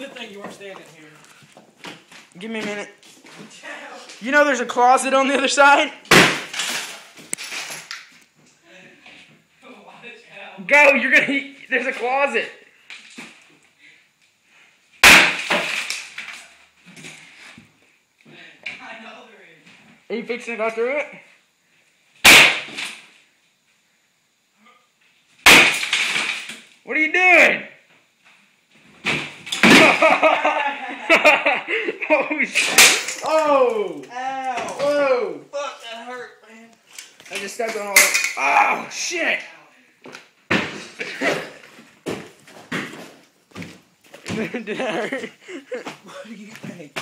Good thing you weren't standing here. Give me a minute. You know there's a closet on the other side? Go, you're gonna eat. There's a closet. I know there is. Are you fixing to go through it? What are you doing? Oh shit. Oh! Ow! Whoa! Fuck, that hurt, man. I just stepped on all that. Oh shit! Did that hurt? What do you think?